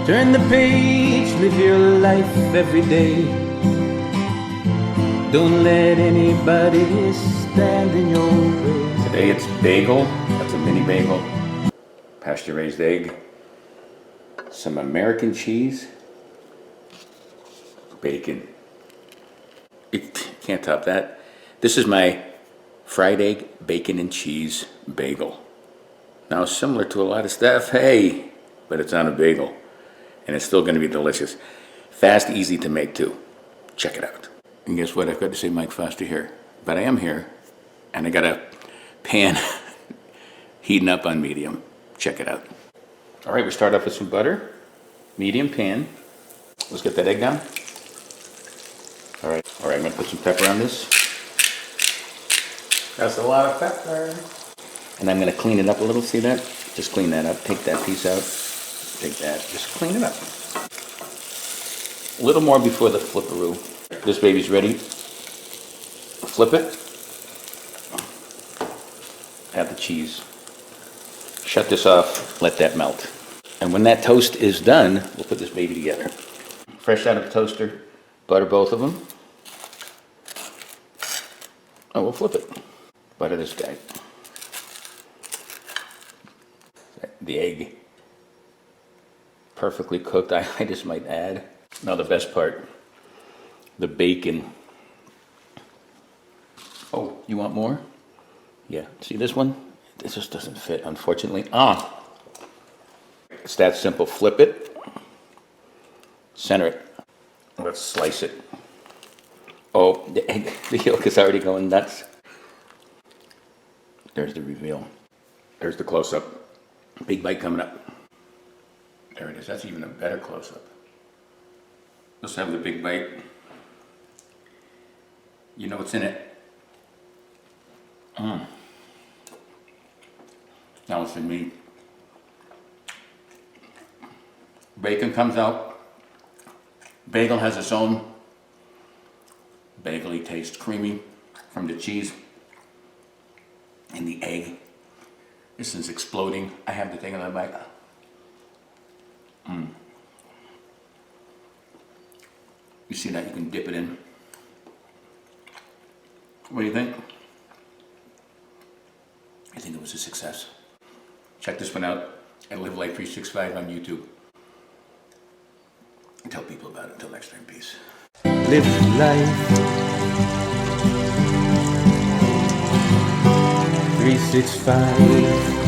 Turn the page, live your life every day. Don't let anybody stand in your way. Today it's bagel. That's a mini bagel. Pasture-raised egg. Some American cheese. Bacon. You can't top that. This is my fried egg, bacon, and cheese bagel. Now, similar to a lot of stuff, hey, but it's on a bagel. And it's still going to be delicious. Fast, easy to make too. Check it out. And guess what? I've got to say Mike Foster here. But I am here. And I got a pan heating up on medium. Check it out. All right, we start off with some butter. Medium pan. Let's get that egg down. All right, I'm going to put some pepper on this. That's a lot of pepper. And I'm going to clean it up a little. See that? Just clean that up. Take that piece out. Take that, just clean it up. A little more before the flipperoo. This baby's ready. Flip it. Add the cheese. Shut this off, let that melt. And when that toast is done, we'll put this baby together. Fresh out of the toaster, butter both of them. Oh, we'll flip it. Butter this guy. The egg. Perfectly cooked, I just might add. Now the best part, the bacon. Oh, you want more? Yeah, see this one? This just doesn't fit, unfortunately. It's that simple. Flip it, center it. Let's slice it. Oh, the yolk is already going nuts. There's the reveal. There's the close-up. Big bite coming up. There it is. That's even a better close-up. Let's have the big bite. You know what's in it. Now it's in me. Bacon comes out. Bagel has its own bagel-y taste, creamy from the cheese and the egg. This is exploding. I have to take another bite. You see that? You can dip it in. What do you think? I think it was a success. Check this one out at Live Life 365 on YouTube. And tell people about it. Until next time, peace. Live life 365.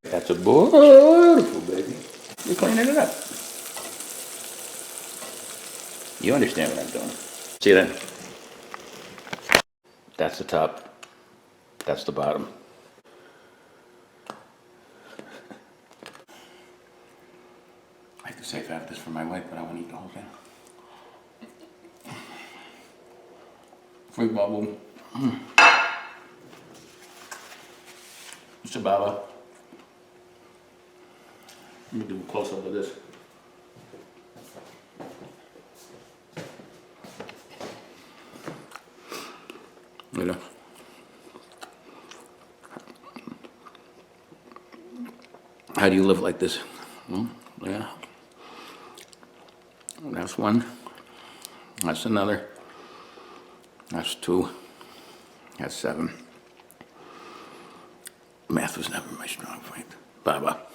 That's a beautiful baby. You're cleaning it up. You understand what I'm doing. See that? That's the top. That's the bottom. I have to save half this for my wife, but I want to eat the whole thing. Free bubble. It's a baba. Let me do a close-up of this. You know. How do you live like this? Yeah. That's one. That's another. That's two. That's seven. Math was never my strong point. Baba.